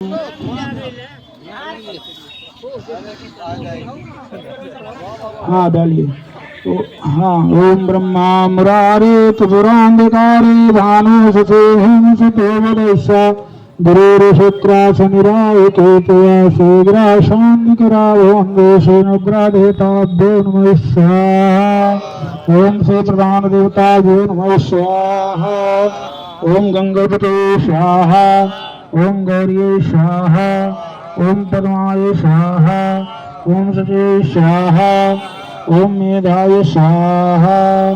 हाँ डालिए। तो हाँ ओम ब्रह्मा मुरारी त्रिपुरांधकारी भानु सचेहिं सुतेवदैषा गुरुरुशुक्रा समिराय केतया शीघ्रा शान्तिकरावोऽन्वेषेणुग्रादेताभ्यो नमः स्वाहा। ओम श्री प्रधान देवताभ्यो नमः स्वाहा। ओम गंगापते स्वाहा। ओम गौर्ये स्वाहा। ओम पद्माय स्वाहा। ओम सचे स्वाहा। ओम मेधाय स्वाहा।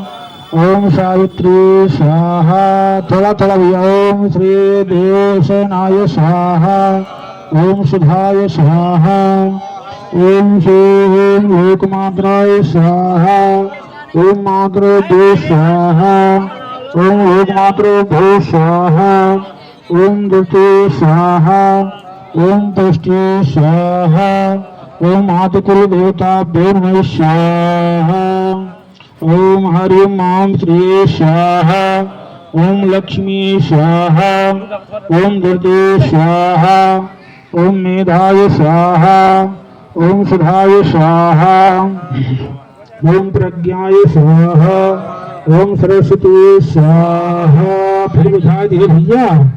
ओम सावित्री स्वाहा। थोड़ा थोड़ा भी ओम श्री देवसेनाय स्वाहा। ओम सुधाय स्वाहा। ओम श्री लोकमात्राय स्वाहा। ओम मातृभ्यो स्वाहा। ओम लोकमातृभ्यो स्वाहा। ओम दुते स्वाहा। ओम पुष्टि स्वाहा। ओम आदिकुल देवताभ्यो नमः स्वाहा। ओम हरि ओम श्री स्वाहा। ओम लक्ष्मी स्वाहा। ओम दुर्गे स्वाहा। ओम मेधाय स्वाहा। ओम सुधाय स्वाहा। ओम प्रज्ञाय स्वाहा। ओम सरस्वती स्वाहा। फिर बुझा दिए भैया।